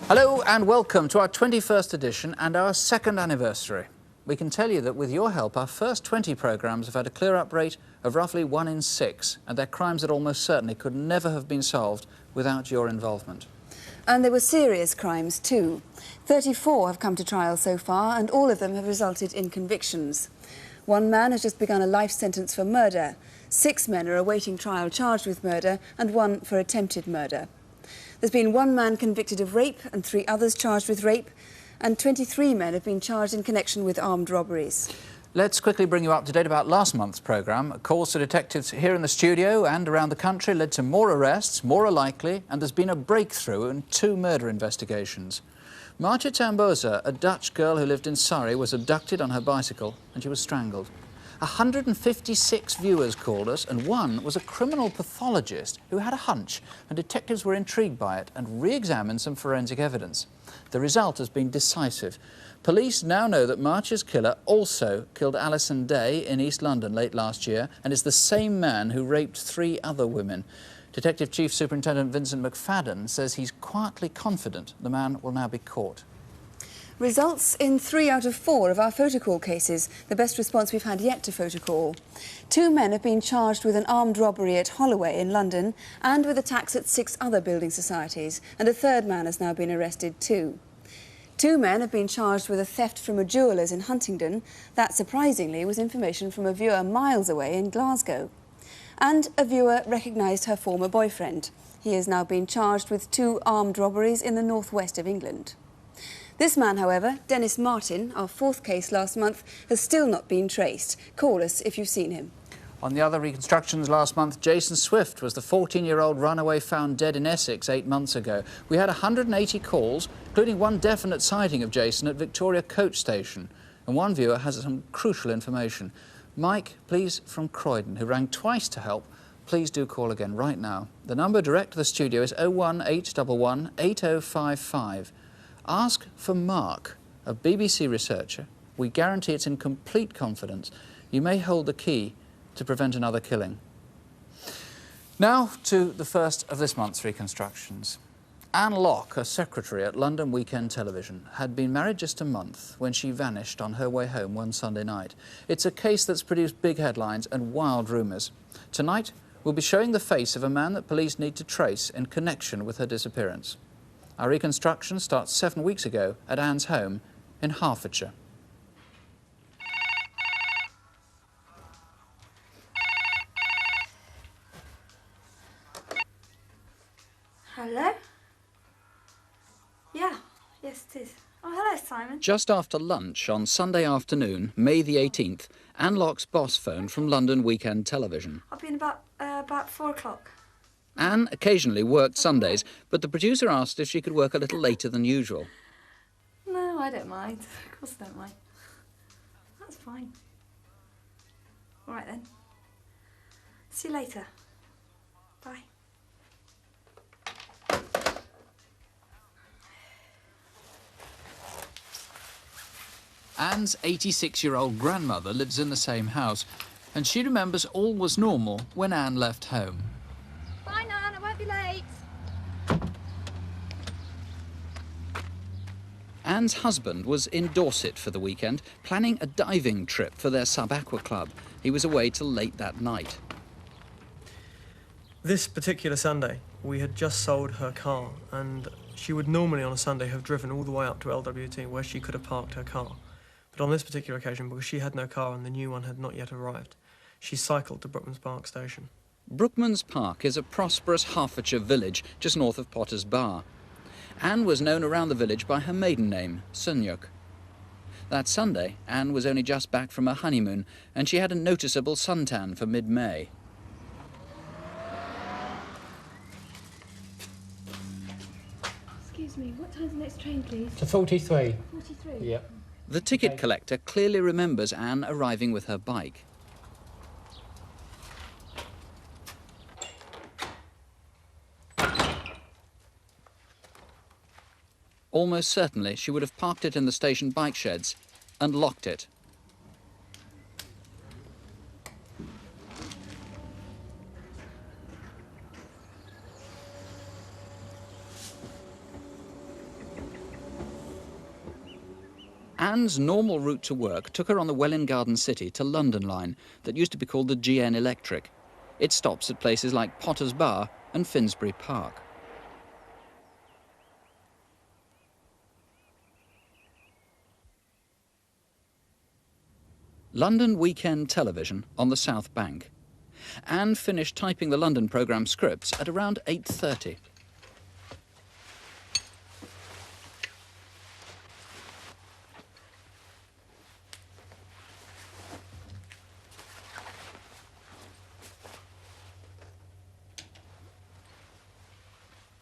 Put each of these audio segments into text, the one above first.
Hello and welcome to our 21st edition and our second anniversary. We can tell you that with your help, our first 20 programmes have had a clear-up rate of roughly 1 in 6, and they're crimes that almost certainly could never have been solved without your involvement. And there were serious crimes too. 34 have come to trial so far, and all of them have resulted in convictions. One man has just begun a life sentence for murder. 6 men are awaiting trial charged with murder, and 1 for attempted murder. There's been 1 man convicted of rape and 3 others charged with rape, and 23 men have been charged in connection with armed robberies. Let's quickly bring you up to date about last month's programme. Calls to detectives here in the studio and around the country led to more arrests, more are likely, and there's been a breakthrough in 2 murder investigations. Marcia Tamboza, a Dutch girl who lived in Surrey, was abducted on her bicycle and she was strangled. 156 viewers called us, and 1 was a criminal pathologist who had a hunch, and detectives were intrigued by it and re-examined some forensic evidence. The result has been decisive. Police now know that Marcia's killer also killed Alison Day in East London late last year, and is the same man who raped 3 other women. Detective Chief Superintendent Vincent McFadden says he's quietly confident the man will now be caught. Results in 3 out of 4 of our photocall cases, the best response we've had yet to photocall. 2 men have been charged with an armed robbery at Holloway in London and with attacks at 6 other building societies, and a 3rd man has now been arrested too. 2 men have been charged with a theft from a jeweller's in Huntingdon. That, surprisingly, was information from a viewer miles away in Glasgow. And a viewer recognised her former boyfriend. He has now been charged with 2 armed robberies in the northwest of England. This man, however, Dennis Martin, our 4th case last month, has still not been traced. Call us if you've seen him. On the other reconstructions last month, Jason Swift was the 14-year-old runaway found dead in Essex 8 months ago. We had 180 calls, including 1 definite sighting of Jason at Victoria Coach Station. And 1 viewer has some crucial information. Mike, please, from Croydon, who rang twice to help. Please do call again right now. The number direct to the studio is 01811 8055. Ask for Mark, a BBC researcher. We guarantee it's in complete confidence. You may hold the key to prevent another killing. Now to the first of this month's reconstructions. Anne Locke, a secretary at London Weekend Television, had been married just a month when she vanished on her way home one Sunday night. It's a case that's produced big headlines and wild rumours. Tonight, we'll be showing the face of a man that police need to trace in connection with her disappearance. Our reconstruction starts 7 weeks ago at Anne's home in Hertfordshire. Hello? Yeah, yes it is. Oh, hello, Simon. Just after lunch on Sunday afternoon, May the 18th, Anne Locke's boss phoned from London Weekend Television. I'll be in about 4 o'clock. Anne occasionally worked Sundays, but the producer asked if she could work a little later than usual. No, I don't mind. Of course I don't mind. That's fine. All right then. See you later. Bye. Anne's 86-year-old grandmother lives in the same house, and she remembers all was normal when Anne left home. Bye, Nan. I won't be late. Anne's husband was in Dorset for the weekend, planning a diving trip for their sub-aqua club. He was away till late that night. This particular Sunday, we had just sold her car, and she would normally on a Sunday have driven all the way up to LWT where she could have parked her car. But on this particular occasion, because she had no car and the new one had not yet arrived, she cycled to Brookman's Park station. Brookman's Park is a prosperous Hertfordshire village just north of Potter's Bar. Anne was known around the village by her maiden name, Sunyuk. That Sunday, Anne was only just back from her honeymoon, and she had a noticeable suntan for mid-May. Excuse me, what time's the next train, please? To 43. 43? Yep. The ticket collector clearly remembers Anne arriving with her bike. Almost certainly she would have parked it in the station bike sheds and locked it. Anne's normal route to work took her on the Welwyn Garden City to London line that used to be called the GN Electric. It stops at places like Potter's Bar and Finsbury Park. London Weekend Television on the South Bank. Anne finished typing the London programme scripts at around 8:30.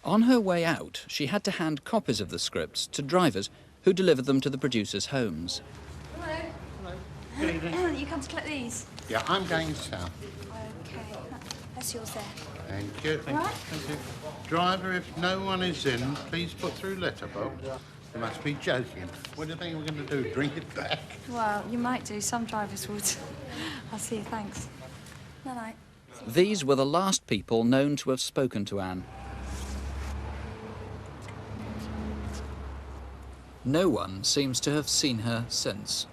On her way out, she had to hand copies of the scripts to drivers who delivered them to the producers' homes. Hello. Hello. Good evening. You come to collect these? Yeah, I'm going south. Okay. That's yours there. Thank you. All right. Thank you. Driver, if no one is in, please put through letterbox. You must be joking. What do you think we're going to do, drink it back? Well, you might do. Some drivers would. I'll see you, thanks. Night-night. These were the last people known to have spoken to Anne. No one seems to have seen her since.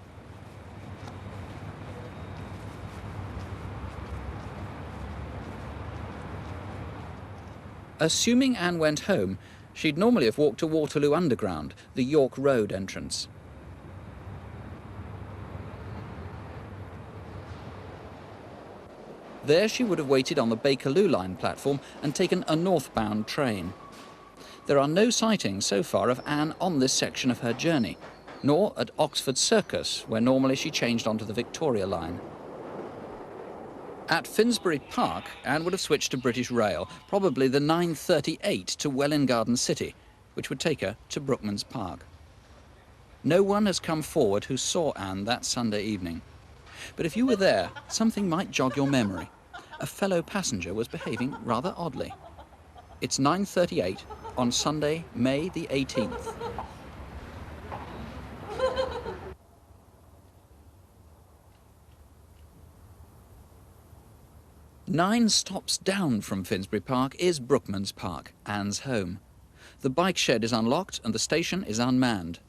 Assuming Anne went home, she'd normally have walked to Waterloo Underground, the York Road entrance. There she would have waited on the Bakerloo line platform and taken a northbound train. There are no sightings so far of Anne on this section of her journey, nor at Oxford Circus, where normally she changed onto the Victoria line. At Finsbury Park, Anne would have switched to British Rail, probably the 9:38 to Welwyn Garden City, which would take her to Brookman's Park. No one has come forward who saw Anne that Sunday evening. But if you were there, something might jog your memory. A fellow passenger was behaving rather oddly. It's 9:38 on Sunday, May the 18th. Nine stops down from Finsbury Park is Brookman's Park, Anne's home. The bike shed is unlocked and the station is unmanned.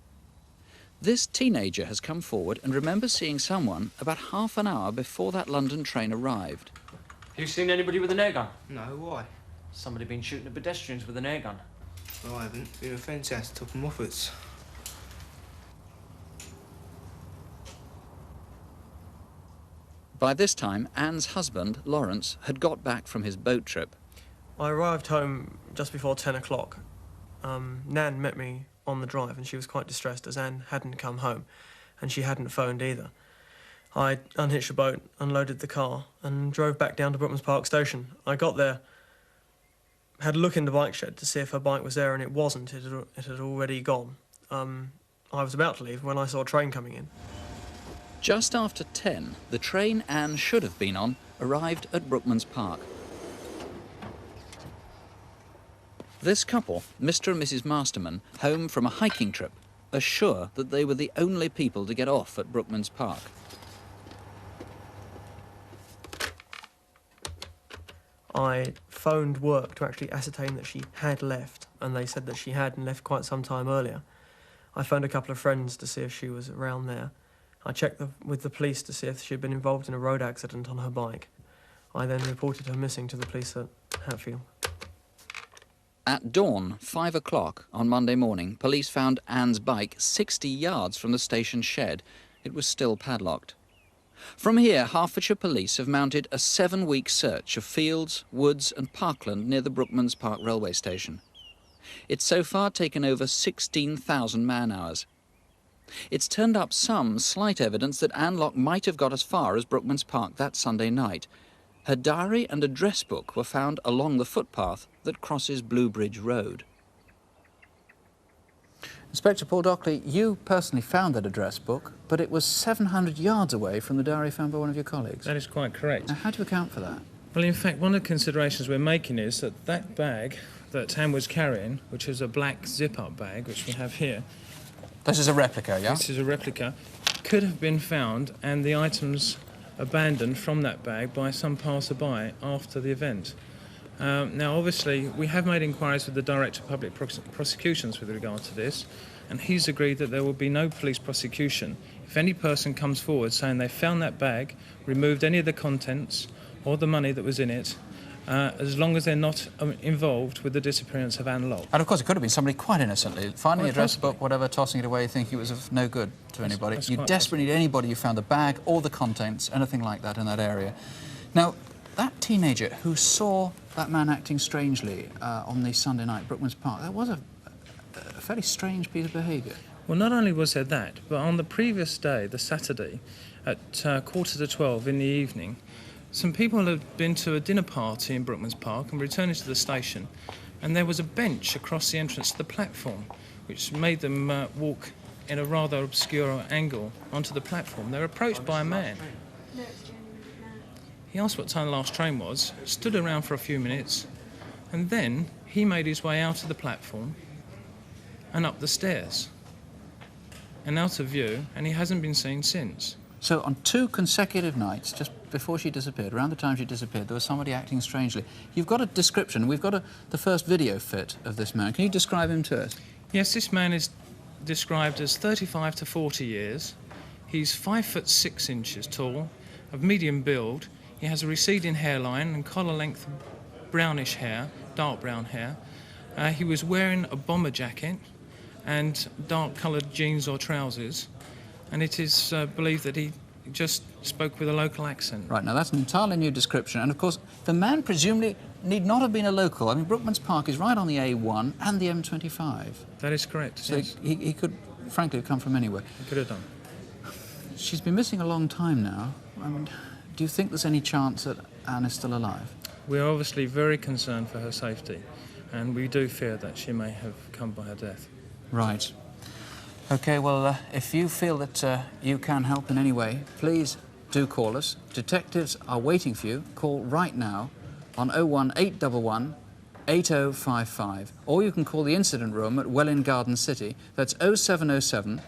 This teenager has come forward and remembers seeing someone about half an hour before that London train arrived. Have you seen anybody with an air gun? No, why? Somebody been shooting at pedestrians with an air gun. No, I haven't. Been a friend's house, Top and Wofford's. By this time, Anne's husband, Lawrence, had got back from his boat trip. I arrived home just before 10 o'clock. Nan met me on the drive and she was quite distressed as Anne hadn't come home and she hadn't phoned either. I unhitched the boat, unloaded the car and drove back down to Brookman's Park station. I got there, had a look in the bike shed to see if her bike was there and it wasn't. It had already gone. I was about to leave when I saw a train coming in. Just after 10, the train Anne should have been on arrived at Brookman's Park. This couple, Mr. and Mrs. Masterman, home from a hiking trip, are sure that they were the only people to get off at Brookman's Park. I phoned work to actually ascertain that she had left, and they said that she had and left quite some time earlier. I phoned a couple of friends to see if she was around there. I checked with the police to see if she had been involved in a road accident on her bike. I then reported her missing to the police at Hatfield. At dawn, 5 o'clock on Monday morning, police found Anne's bike 60 yards from the station shed. It was still padlocked. From here, Hertfordshire police have mounted a 7-week search of fields, woods and parkland near the Brookman's Park railway station. It's so far taken over 16,000 man-hours. It's turned up some slight evidence that Anne Locke might have got as far as Brookman's Park that Sunday night. Her diary and address book were found along the footpath that crosses Bluebridge Road. Inspector Paul Dockley, you personally found that address book, but it was 700 yards away from the diary found by one of your colleagues. That is quite correct. Now, how do you account for that? Well, in fact, one of the considerations we're making is that that bag that Anne was carrying, which is a black zip-up bag, which we have here... This is a replica, yeah? This is a replica. Could have been found and the items abandoned from that bag by some passer-by after the event. Now, obviously, we have made inquiries with the Director of Public Prosecutions with regard to this, and he's agreed that there will be no police prosecution if any person comes forward saying they found that bag, removed any of the contents or the money that was in it, as long as they're not involved with the disappearance of Anne Locke. And of course it could have been somebody quite innocently, finding Quite a dress possibly. book, whatever, tossing it away, thinking it was of no good to anybody. that's You quite desperately need anybody who found the bag or the contents, anything like that in that area. Now, that teenager who saw that man acting strangely on the Sunday night at Brookman's Park, that was a fairly strange piece of behaviour. Well, not only was there that, but on the previous day, the Saturday, at 11:45 in the evening, some people had been to a dinner party in Brookman's Park and returning to the station, and there was a bench across the entrance to the platform, which made them walk in a rather obscure angle onto the platform. They were approached by a man. He asked what time the last train was, stood around for a few minutes, and then he made his way out of the platform and up the stairs and out of view, and he hasn't been seen since. So on 2 consecutive nights, just before she disappeared, around the time she disappeared, there was somebody acting strangely. You've got a description. We've got the first video fit of this man. Can you describe him to us? Yes, this man is described as 35 to 40 years. He's 5'6" tall, of medium build. He has a receding hairline and collar-length brownish hair, dark brown hair. He was wearing a bomber jacket and dark-coloured jeans or trousers, and it is believed that he just spoke with a local accent. Right, now that's an entirely new description, and of course the man presumably need not have been a local. I mean, Brookman's Park is right on the A1 and the M25. That is correct, So yes. he could, frankly, have come from anywhere. He could have done. She's been missing a long time now. I mean, do you think there's any chance that Anne is still alive? We're obviously very concerned for her safety, and we do fear that she may have come by her death. Right. OK, well, if you feel that you can help in any way, please do call us. Detectives are waiting for you. Call right now on 01811 8055. Or you can call the incident room at Welwyn Garden City. That's 0707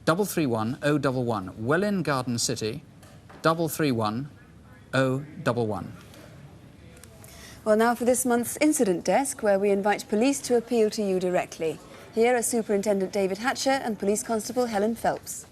331 011. Welwyn Garden City, 331 011. Well, now for this month's Incident Desk, where we invite police to appeal to you directly. Here are Superintendent David Hatcher and Police Constable Helen Phelps.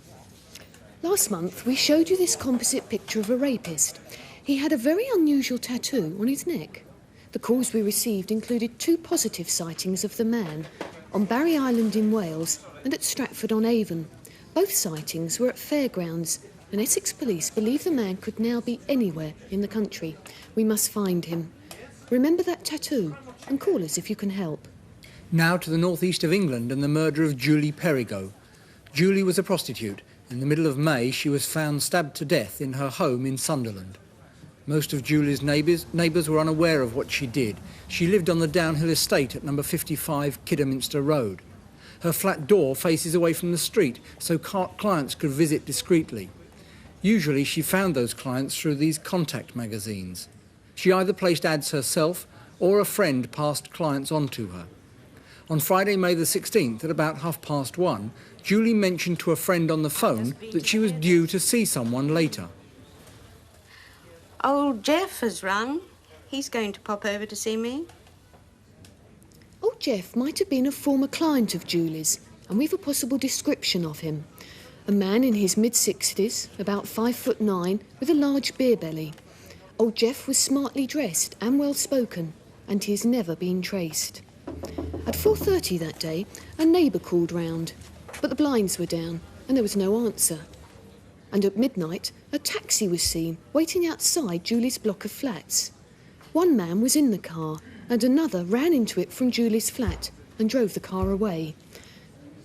Last month, we showed you this composite picture of a rapist. He had a very unusual tattoo on his neck. The calls we received included 2 positive sightings of the man on Barry Island in Wales and at Stratford-on-Avon. Both sightings were at fairgrounds, and Essex Police believe the man could now be anywhere in the country. We must find him. Remember that tattoo and call us if you can help. Now to the northeast of England and the murder of Julie Perigo. Julie was a prostitute. In the middle of May, she was found stabbed to death in her home in Sunderland. Most of Julie's neighbours were unaware of what she did. She lived on the Downhill estate at number 55 Kidderminster Road. Her flat door faces away from the street, so clients could visit discreetly. Usually she found those clients through these contact magazines. She either placed ads herself or a friend passed clients on to her. On Friday, May the 16th, at about 1:30, Julie mentioned to a friend on the phone that she was due to see someone later. Old Jeff has rung. He's going to pop over to see me. Old Jeff might have been a former client of Julie's, and we've a possible description of him. A man in his mid-60s, about 5'9", with a large beer belly. Old Jeff was smartly dressed and well-spoken, and he has never been traced. At 4:30 that day, a neighbour called round, but the blinds were down and there was no answer. And at midnight, a taxi was seen waiting outside Julie's block of flats. One man was in the car and another ran into it from Julie's flat and drove the car away.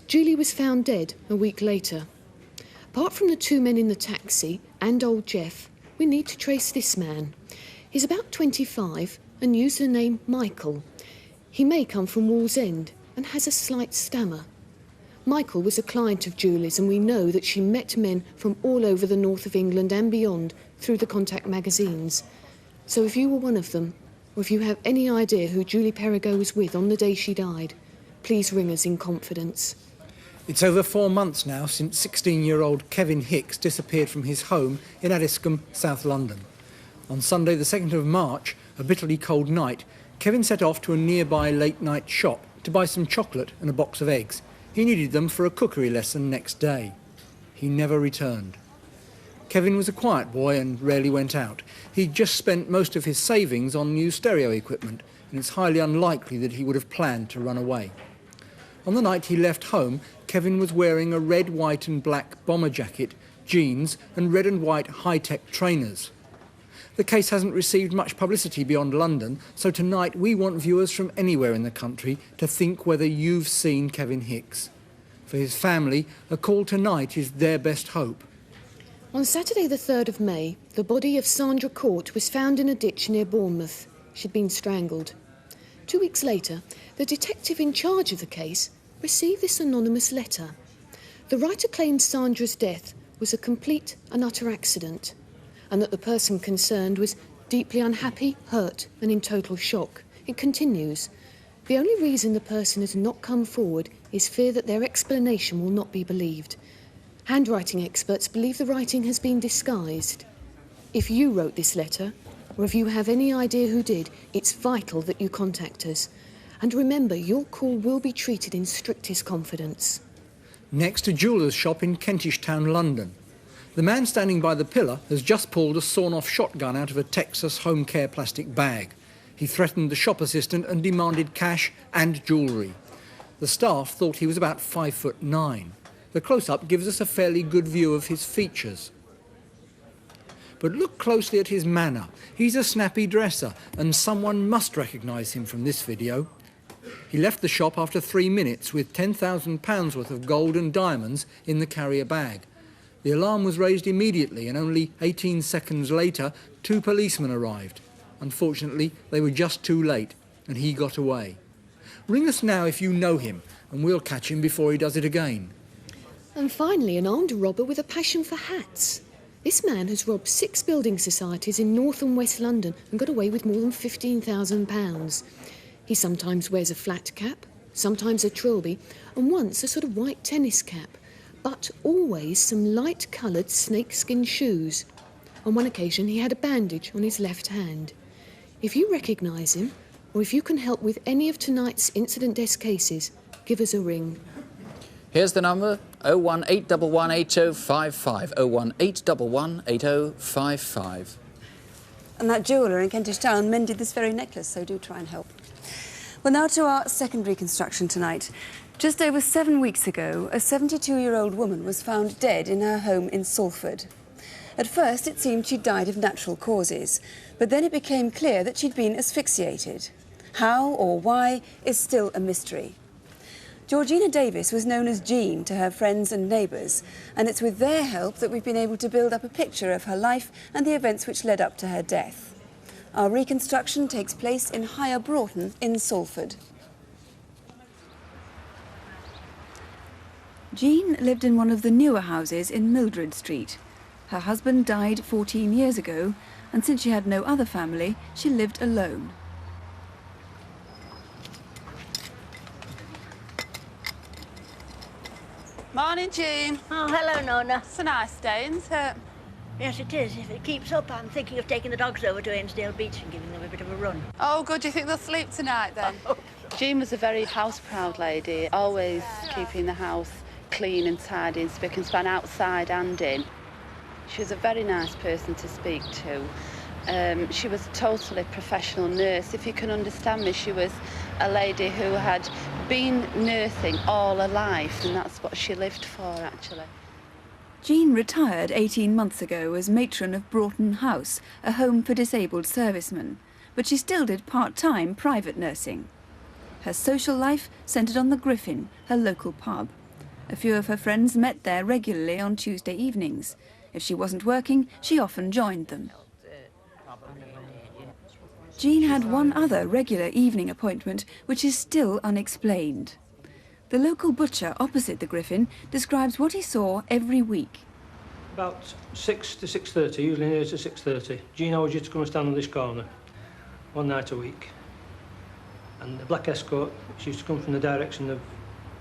Julie was found dead a week later. Apart from the 2 men in the taxi and old Jeff, we need to trace this man. He's about 25 and used the name Michael. He may come from Wallsend and has a slight stammer. Michael was a client of Julie's, and we know that she met men from all over the north of England and beyond through the contact magazines. So if you were one of them, or if you have any idea who Julie Perigo was with on the day she died, please ring us in confidence. It's over 4 months now since 16-year-old Kevin Hicks disappeared from his home in Addiscombe, South London. On Sunday the 2nd of March, A bitterly cold night, Kevin set off to a nearby late-night shop to buy some chocolate and a box of eggs. He needed them for a cookery lesson next day. He never returned. Kevin was a quiet boy and rarely went out. He'd just spent most of his savings on new stereo equipment, and it's highly unlikely that he would have planned to run away. On the night he left home, Kevin was wearing a red, white and black bomber jacket, jeans and red and white high-tech trainers. The case hasn't received much publicity beyond London, so tonight we want viewers from anywhere in the country to think whether you've seen Kevin Hicks. For his family, a call tonight is their best hope. On Saturday the 3rd of May, the body of Sandra Court was found in a ditch near Bournemouth. She'd been strangled. 2 weeks later, the detective in charge of the case received this anonymous letter. The writer claimed Sandra's death was a complete and utter accident, and that the person concerned was deeply unhappy, hurt and in total shock. It continues, the only reason the person has not come forward is fear that their explanation will not be believed. Handwriting experts believe the writing has been disguised. If you wrote this letter, or if you have any idea who did, it's vital that you contact us. And remember, your call will be treated in strictest confidence. Next, a jeweller's shop in Kentish Town, London. The man standing by the pillar has just pulled a sawn-off shotgun out of a Texas home care plastic bag. He threatened the shop assistant and demanded cash and jewellery. The staff thought he was about 5'9". The close-up gives us a fairly good view of his features. But look closely at his manner. He's a snappy dresser, and someone must recognise him from this video. He left the shop after 3 minutes with £10,000 worth of gold and diamonds in the carrier bag. The alarm was raised immediately, and only 18 seconds later, 2 policemen arrived. Unfortunately, they were just too late, and he got away. Ring us now if you know him, and we'll catch him before he does it again. And finally, an armed robber with a passion for hats. This man has robbed 6 building societies in North and West London and got away with more than £15,000. He sometimes wears a flat cap, sometimes a trilby, and once a sort of white tennis cap, but always some light-coloured snakeskin shoes. On one occasion, he had a bandage on his left hand. If you recognise him, or if you can help with any of tonight's incident desk cases, give us a ring. Here's the number, 018118055, 018118055. And that jeweller in Kentish Town mended this very necklace, so do try and help. Well, now to our second reconstruction tonight. Just over 7 weeks ago, a 72-year-old woman was found dead in her home in Salford. At first, it seemed she'd died of natural causes, but then it became clear that she'd been asphyxiated. How or why is still a mystery. Georgina Davies was known as Jean to her friends and neighbours, and it's with their help that we've been able to build up a picture of her life and the events which led up to her death. Our reconstruction takes place in Higher Broughton in Salford. Jean lived in one of the newer houses in Mildred Street. Her husband died 14 years ago, and since she had no other family, she lived alone. Morning, Jean. Oh, hello, Nona. It's a nice day, isn't it? Yes, it is. If it keeps up, I'm thinking of taking the dogs over to Ainsdale Beach and giving them a bit of a run. Oh, good. Do you think they'll sleep tonight, then? Jean was a very house-proud lady, always keeping the house clean and tidy and spick and span outside and in. She was a very nice person to speak to. She was a totally professional nurse. If you can understand me, she was a lady who had been nursing all her life, and that's what she lived for, actually. Jean retired 18 months ago as matron of Broughton House, a home for disabled servicemen, but she still did part-time private nursing. Her social life centred on the Griffin, her local pub. A few of her friends met there regularly on Tuesday evenings. If she wasn't working, she often joined them. Jean had one other regular evening appointment, which is still unexplained. The local butcher opposite the Griffin describes what he saw every week. About 6 to 6:30, usually near to 6:30. Jean always used to come and stand on this corner, one night a week. And the black escort, she used to come from the direction of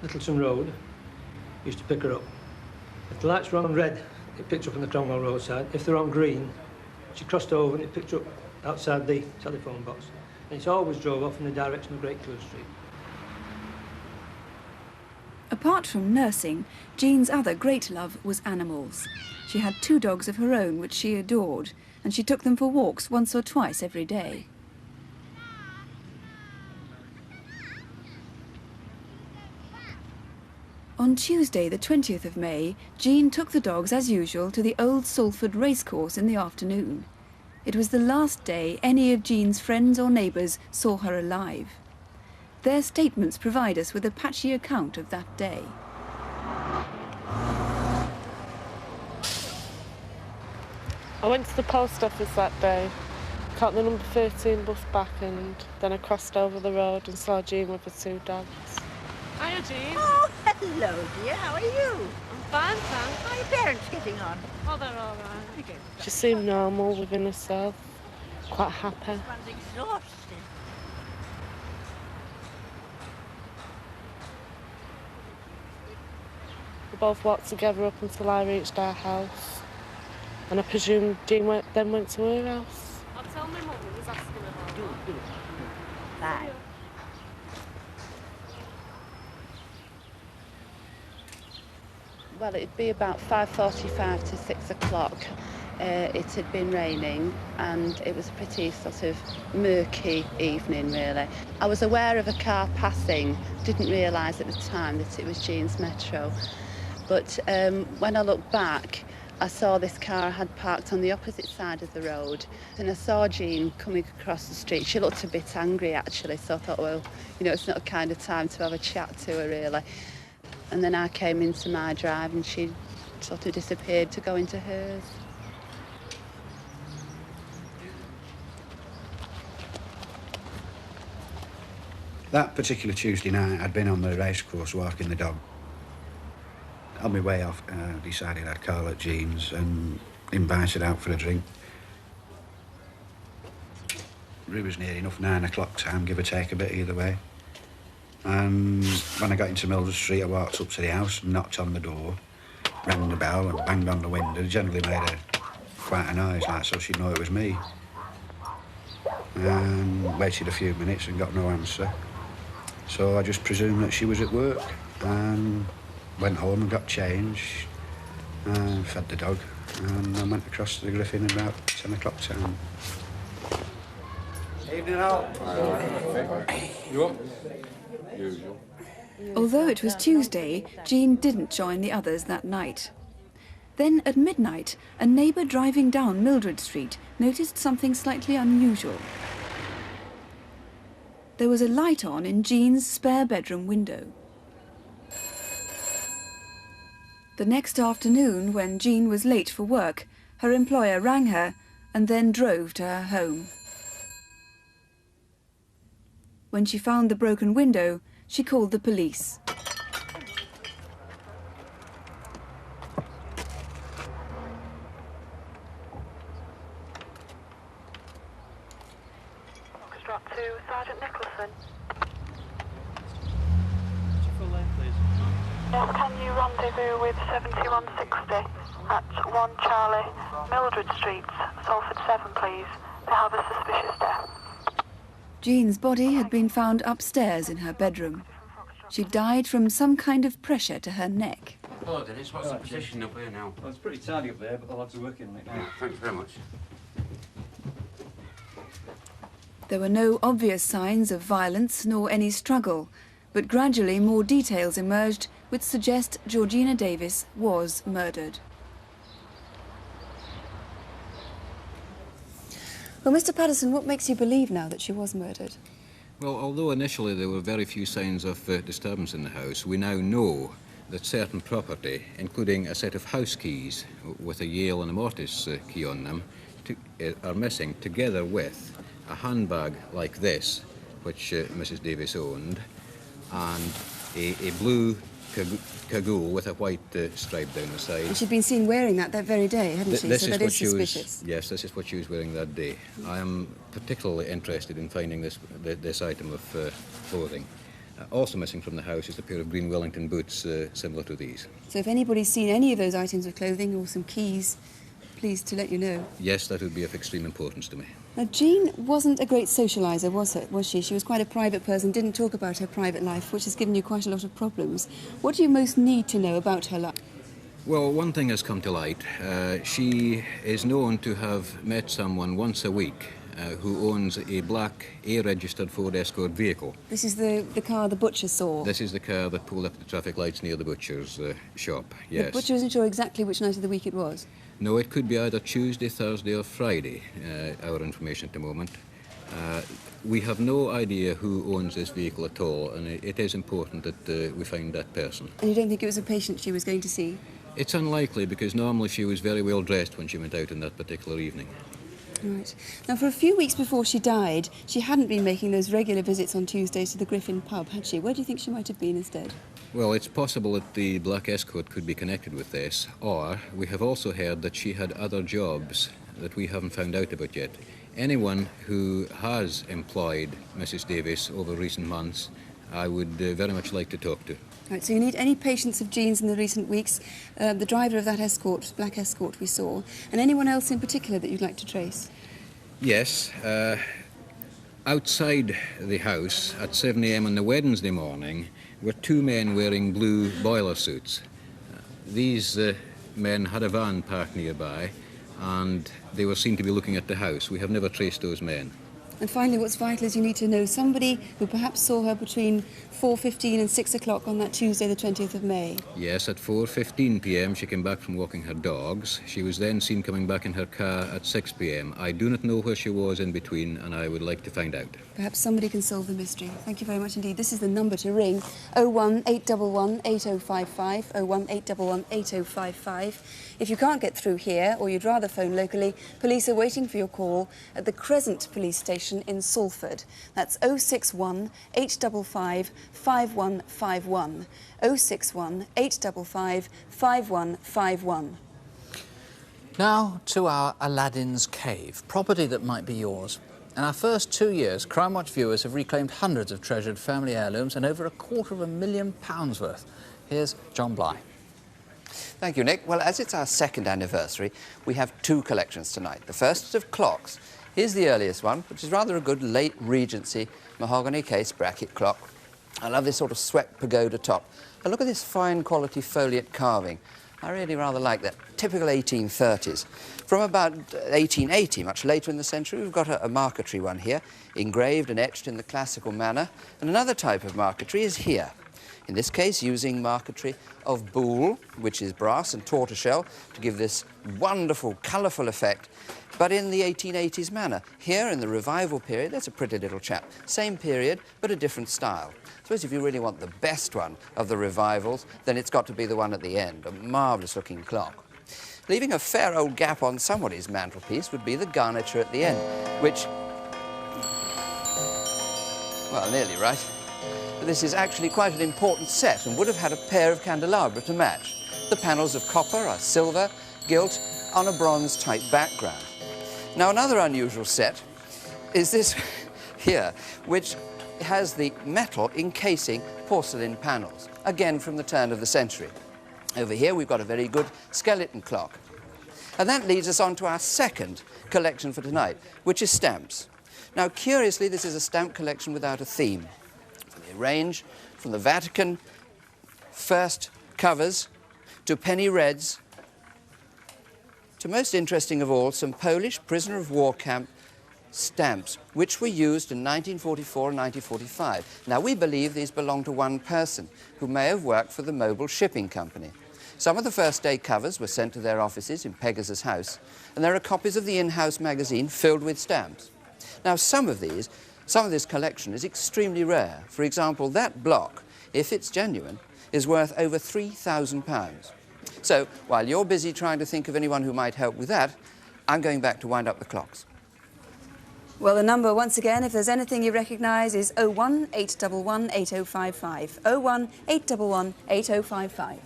Littleton Road, used to pick her up. If the lights were on red, it picked her up on the Cromwell roadside. If they're on green, she crossed over and it picked her up outside the telephone box. And it's always drove off in the direction of Great Church Street. Apart from nursing, Jean's other great love was animals. She had 2 dogs of her own which she adored, and she took them for walks once or twice every day. On Tuesday, the 20th of May, Jean took the dogs as usual to the Old Salford racecourse in the afternoon. It was the last day any of Jean's friends or neighbours saw her alive. Their statements provide us with a patchy account of that day. I went to the post office that day, caught the number 13 bus back, and then I crossed over the road and saw Jean with her 2 dogs. Hiya, Jean. Oh, hello, dear. How are you? I'm fine, thanks. How are your parents getting on? Oh, they're all right. She seemed normal within herself, quite happy. One's exhausted. We both walked together up until I reached our house. And I presume Jean then went to her house. I'll tell my mum who was asking about Do. Bye. Well, it'd be about 5:45 to 6 o'clock. It had been raining and it was a pretty sort of murky evening, really. I was aware of a car passing, didn't realise at the time that it was Jean's Metro. But when I looked back, I saw this car had parked on the opposite side of the road, and I saw Jean coming across the street. She looked a bit angry, actually, so I thought, well, you know, it's not a kind of time to have a chat to her, really. And then I came into my drive and she sort of disappeared to go into hers. That particular Tuesday night, I'd been on the racecourse walking the dog. On my way off, decided I'd call at Jean's and invite her out for a drink. It was near enough 9 o'clock time, give or take a bit either way. And when I got into Mildred Street, I walked up to the house, knocked on the door, rang the bell and banged on the window. Generally made quite a noise, like, so she'd know it was me. And waited a few minutes and got no answer. So I just presumed that she was at work and went home and got changed and fed the dog. And I went across to the Griffin about 10 o'clock time. Evening all. You up? Usual. Although it was Tuesday, Jean didn't join the others that night. Then at midnight, a neighbour driving down Mildred Street noticed something slightly unusual. There was a light on in Jean's spare bedroom window. The next afternoon, when Jean was late for work, her employer rang her and then drove to her home. When she found the broken window, she called the police. Drop to Sergeant Nicholson. What's your full name, please? Yes, can you rendezvous with 7160 at 1 Charlie, Mildred Street, Salford 7, please? They have a suspicious death. Jean's body had been found upstairs in her bedroom. She died from some kind of pressure to her neck. Hello, Dennis. What's the position up here now? Well, it's pretty tidy up there, but the lads are working on it now. Yeah, thanks very much. There were no obvious signs of violence nor any struggle, but gradually more details emerged which suggest Georgina Davies was murdered. Well, Mr. Patterson, what makes you believe now that she was murdered? Well, although initially there were very few signs of disturbance in the house, we now know that certain property, including a set of house keys with a Yale and a Mortis key on them, are missing, together with a handbag like this, which Mrs. Davies owned, and a blue cagoule with a white stripe down the side. And she'd been seen wearing that very day, hadn't she? So that is suspicious. Yes, this is what she was wearing that day. I am particularly interested in finding this item of clothing. Also missing from the house is a pair of green Wellington boots similar to these. So if anybody's seen any of those items of clothing or some keys, police to let you know. Yes, that would be of extreme importance to me. Now, Jean wasn't a great socialiser, was she? She was quite a private person, didn't talk about her private life, which has given you quite a lot of problems. What do you most need to know about her life? Well, one thing has come to light. She is known to have met someone once a week who owns a black A-registered Ford Escort vehicle. This is the car the butcher saw? This is the car that pulled up at the traffic lights near the butcher's shop, yes. The butcher isn't sure exactly which night of the week it was? No, it could be either Tuesday, Thursday or Friday, our information at the moment. We have no idea who owns this vehicle at all, and it is important that we find that person. And you don't think it was a patient she was going to see? It's unlikely, because normally she was very well dressed when she went out on that particular evening. Right. Now, for a few weeks before she died, she hadn't been making those regular visits on Tuesdays to the Griffin pub, had she? Where do you think she might have been instead? Well, it's possible that the black escort could be connected with this, or we have also heard that she had other jobs that we haven't found out about yet. Anyone who has employed Mrs. Davies over recent months, I would very much like to talk to. Right, so you need any patients of Jean's in the recent weeks, the driver of that escort, black escort we saw, and anyone else in particular that you'd like to trace? Yes. Outside the house at 7 a.m. on the Wednesday morning were two men wearing blue boiler suits. These men had a van parked nearby, and they were seen to be looking at the house. We have never traced those men. And finally, what's vital is you need to know somebody who perhaps saw her between 4:15 and 6 o'clock on that Tuesday, the 20th of May. Yes, at 4:15 p.m. she came back from walking her dogs. She was then seen coming back in her car at 6 p.m. I do not know where she was in between, and I would like to find out. Perhaps somebody can solve the mystery. Thank you very much indeed. This is the number to ring, 01811 8055, 01811 8055. If you can't get through here, or you'd rather phone locally, police are waiting for your call at the Crescent Police Station in Salford. That's 061 855 5151, 061 855 5151. Now to our Aladdin's Cave, property that might be yours. In our first 2 years, Crimewatch viewers have reclaimed hundreds of treasured family heirlooms and over £250,000 worth. Here's John Bly. Thank you, Nick. Well, as it's our second anniversary, we have two collections tonight. The first is of clocks. Here's the earliest one, which is rather a good late Regency mahogany case bracket clock. I love this sort of swept pagoda top. And look at this fine quality foliate carving. I really rather like that. Typical 1830s. From about 1880, much later in the century, we've got a marquetry one here, engraved and etched in the classical manner. And another type of marquetry is here. In this case, using marquetry of buhl, which is brass and tortoiseshell, to give this wonderful, colourful effect, but in the 1880s manner. Here, in the revival period, that's a pretty little chap. Same period, but a different style. I suppose if you really want the best one of the revivals, then it's got to be the one at the end, a marvellous-looking clock. Leaving a fair old gap on somebody's mantelpiece would be the garniture at the end, which... well, nearly right. But this is actually quite an important set and would have had a pair of candelabra to match. The panels of copper are silver, gilt, on a bronze-type background. Now, another unusual set is this here, which has the metal encasing porcelain panels, again from the turn of the century. Over here, we've got a very good skeleton clock. And that leads us on to our second collection for tonight, which is stamps. Now, curiously, this is a stamp collection without a theme. They range from the Vatican first covers to penny reds to, most interesting of all, some Polish prisoner of war camp stamps, which were used in 1944 and 1945. Now, we believe these belong to one person who may have worked for the Mobile Shipping Company. Some of the first day covers were sent to their offices in Pegasus House, and there are copies of the in-house magazine filled with stamps. Now, some of this collection is extremely rare. For example, that block, if it's genuine, is worth over £3,000. So, while you're busy trying to think of anyone who might help with that, I'm going back to wind up the clocks. Well, the number, once again, if there's anything you recognise, is 01811 8055. 01811 8055.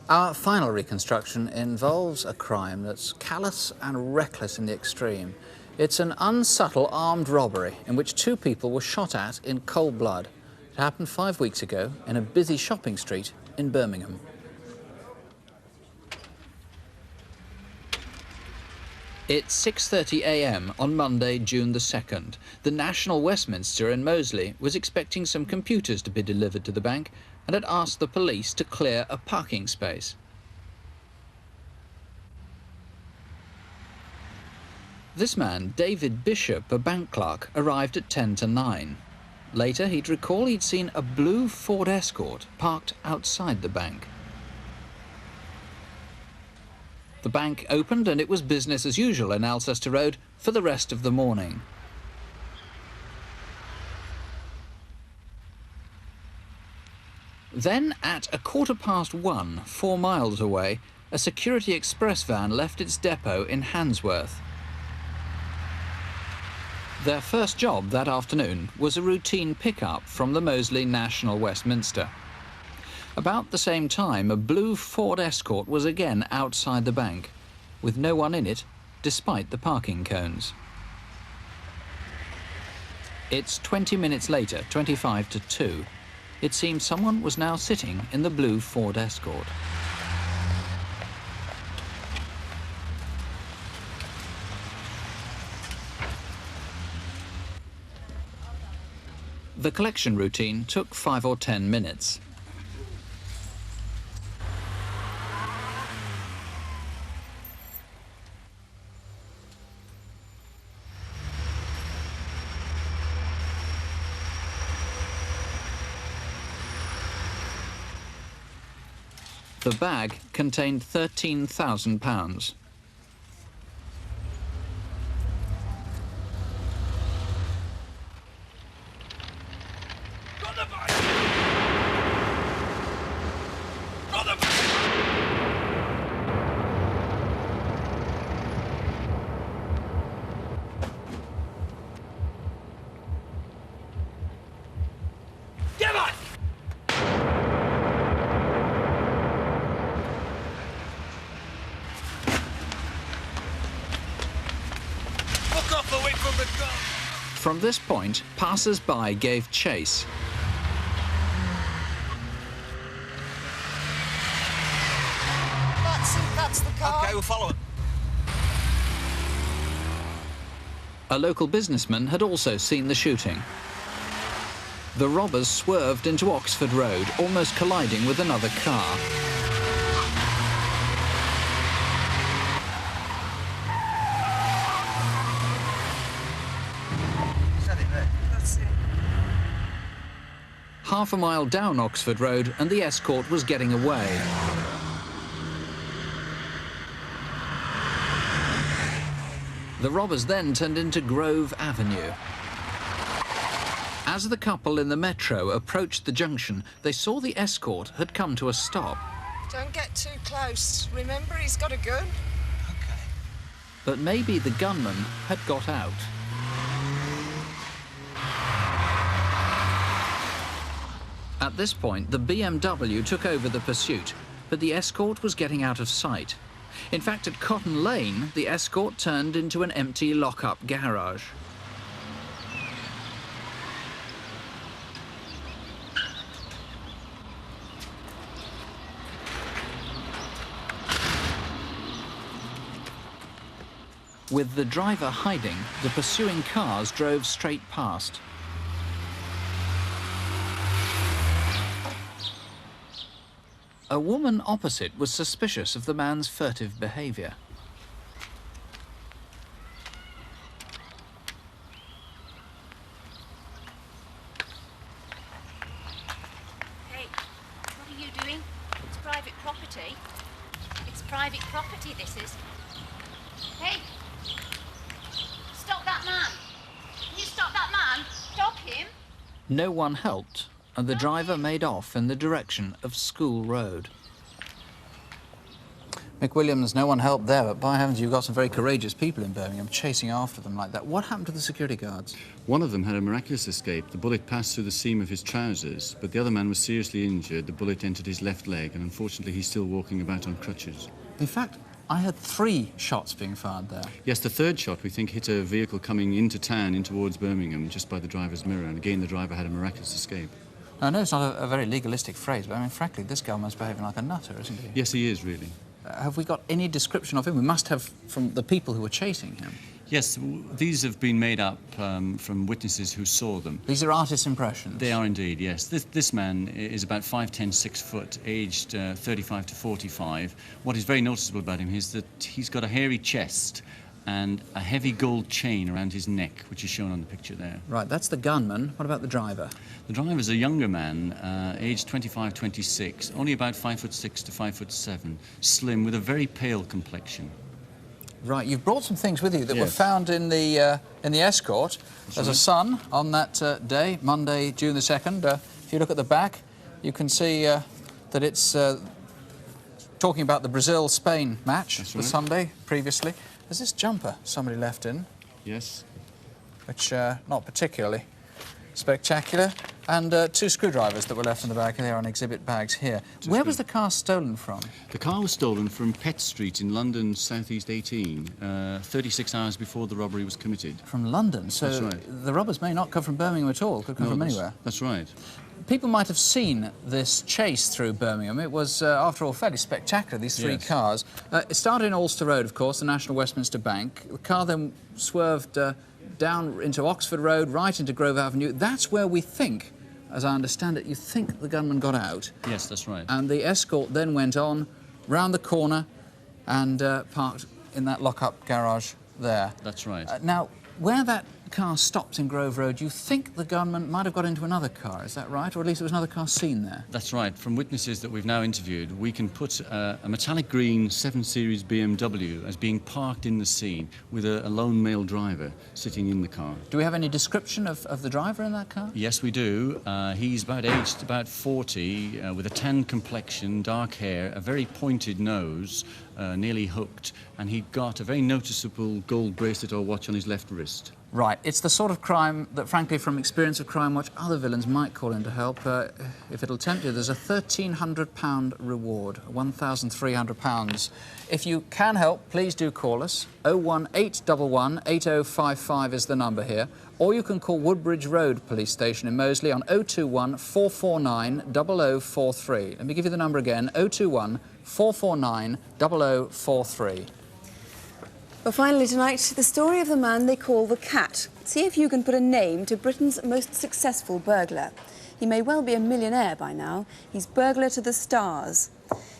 Our final reconstruction involves a crime that's callous and reckless in the extreme. It's an unsubtle armed robbery in which two people were shot at in cold blood. It happened 5 weeks ago in a busy shopping street in Birmingham. It's 6:30 a.m. on Monday, June the 2nd. The National Westminster in Moseley was expecting some computers to be delivered to the bank and had asked the police to clear a parking space. This man, David Bishop, a bank clerk, arrived at 10 to 9. Later, he'd recall he'd seen a blue Ford Escort parked outside the bank. The bank opened and it was business as usual in Alcester Road for the rest of the morning. Then, at 1:15, 4 miles away, a Security Express van left its depot in Handsworth. Their first job that afternoon was a routine pickup from the Moseley National Westminster. About the same time, a blue Ford Escort was again outside the bank, with no one in it, despite the parking cones. It's 20 minutes later, 25 to 2. It seems someone was now sitting in the blue Ford Escort. The collection routine took 5 or 10 minutes. The bag contained £13,000. From this point, passers-by gave chase. That's the car. Okay, we'll follow it. A local businessman had also seen the shooting. The robbers swerved into Oxford Road, almost colliding with another car. Half a mile down Oxford Road and the Escort was getting away. The robbers then turned into Grove Avenue. As the couple in the Metro approached the junction, they saw the Escort had come to a stop. Don't get too close. Remember, he's got a gun. Okay. But maybe the gunman had got out. At this point, the BMW took over the pursuit, but the Escort was getting out of sight. In fact, at Cotton Lane, the Escort turned into an empty lock-up garage. With the driver hiding, the pursuing cars drove straight past. A woman opposite was suspicious of the man's furtive behaviour. Hey, what are you doing? It's private property. It's private property, this is. Hey! Stop that man! Can you stop that man? Stop him! No one helped, and the driver made off in the direction of School Road. Mick Williams, no one helped there, but by heavens, you've got some very courageous people in Birmingham chasing after them like that. What happened to the security guards? One of them had a miraculous escape. The bullet passed through the seam of his trousers, but the other man was seriously injured. The bullet entered his left leg, and unfortunately, he's still walking about on crutches. In fact, I heard 3 shots being fired there. Yes, the third shot, we think, hit a vehicle coming into town, in towards Birmingham, just by the driver's mirror, and again, the driver had a miraculous escape. I know it's not a very legalistic phrase, but I mean, frankly, this guy must be behaving like a nutter, isn't he? Yes, he is, really. Have we got any description of him? We must have from the people who were chasing him. Yes, these have been made up from witnesses who saw them. These are artist impressions? They are indeed, yes. This man is about 5'10", 6 foot, aged 35 to 45. What is very noticeable about him is that he's got a hairy chest and a heavy gold chain around his neck, which is shown on the picture there. Right, that's the gunman. What about the driver? The driver's a younger man, aged 25, 26, only about 5'6" to 5'7", slim, with a very pale complexion. Right, you've brought some things with you that were Yes. found in the escort. There's a right. sun on that day, Monday, June the 2nd. If you look at the back, you can see that it's talking about the Brazil-Spain match, That's the right. Sunday previously. There's this jumper somebody left in. Yes. Which, not particularly spectacular. And 2 screwdrivers that were left in the back there on exhibit bags here. Where was the car stolen from? The car was stolen from Pett Street in London, Southeast 18, 36 hours before the robbery was committed. From London? So That's right. the robbers may not come from Birmingham at all, could come from anywhere. That's right. People might have seen this chase through Birmingham. It was, after all, fairly spectacular, these 3 Yes. cars. It started in Ulster Road, of course, the National Westminster Bank. The car then swerved down into Oxford Road, right into Grove Avenue. That's where we think, as I understand it, you think the gunman got out. Yes, that's right. And the escort then went on, round the corner, and parked in that lock-up garage there. That's right. Now, where that car stopped in Grove Road, you think the gunman might have got into another car, is that right? Or at least there was another car seen there? That's right. From witnesses that we've now interviewed, we can put a metallic green 7 Series BMW as being parked in the scene with a lone male driver sitting in the car. Do we have any description of the driver in that car? Yes, we do. He's aged about 40, with a tan complexion, dark hair, a very pointed nose, nearly hooked, and he'd got a very noticeable gold bracelet or watch on his left wrist. Right. It's the sort of crime that, frankly, from experience of Crimewatch, other villains might call in to help. If it'll tempt you, there's a £1,300 reward, £1,300. If you can help, please do call us. 01811 8055 is the number here. Or you can call Woodbridge Road Police Station in Moseley on 021 449 0043. Let me give you the number again, 021 449 0043. Well, finally tonight, the story of the man they call the Cat. See if you can put a name to Britain's most successful burglar. He may well be a millionaire by now. He's burglar to the stars.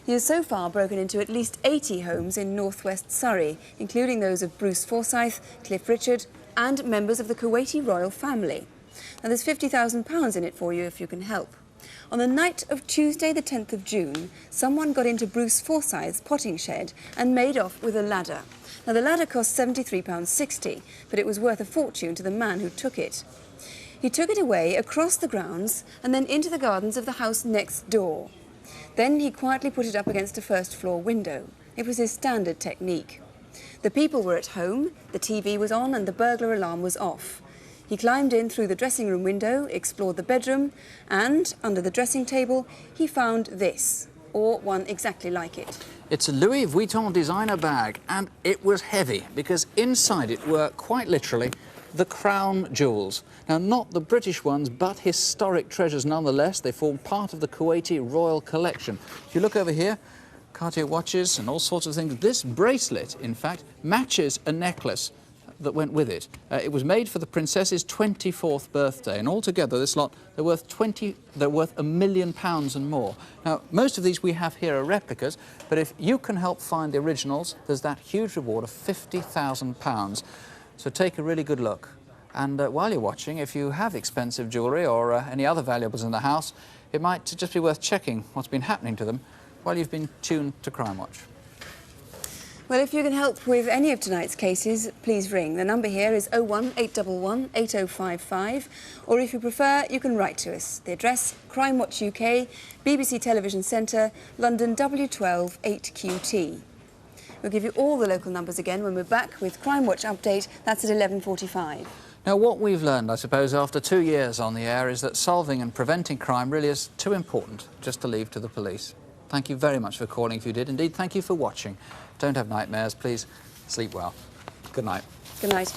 He has so far broken into at least 80 homes in northwest Surrey, including those of Bruce Forsyth, Cliff Richard and members of the Kuwaiti royal family. Now, there's £50,000 in it for you if you can help. On the night of Tuesday the 10th of June, someone got into Bruce Forsyth's potting shed and made off with a ladder. Now, the ladder cost £73.60, but it was worth a fortune to the man who took it. He took it away across the grounds and then into the gardens of the house next door. Then he quietly put it up against a first-floor window. It was his standard technique. The people were at home, the TV was on and the burglar alarm was off. He climbed in through the dressing room window, explored the bedroom, and, under the dressing table, he found this, or one exactly like it. It's a Louis Vuitton designer bag, and it was heavy, because inside it were, quite literally, the crown jewels. Now, not the British ones, but historic treasures nonetheless. They form part of the Kuwaiti royal collection. If you look over here, Cartier watches and all sorts of things. This bracelet, in fact, matches a necklace that went with it. It was made for the princess's 24th birthday, and altogether this lot, they're worth £1 million and more. Now, most of these we have here are replicas, but if you can help find the originals, there's that huge reward of £50,000. So take a really good look. And while you're watching, if you have expensive jewellery or any other valuables in the house, it might just be worth checking what's been happening to them while you've been tuned to Crimewatch. Well, if you can help with any of tonight's cases, please ring. The number here is 01811 8055, or if you prefer, you can write to us. The address, Crimewatch UK, BBC Television Centre, London W12 8QT. We'll give you all the local numbers again when we're back with Crimewatch Update. That's at 11:45. Now, what we've learned, I suppose, after 2 years on the air is that solving and preventing crime really is too important just to leave to the police. Thank you very much for calling if you did. Indeed, thank you for watching. Don't have nightmares, please. Sleep well. Good night. Good night.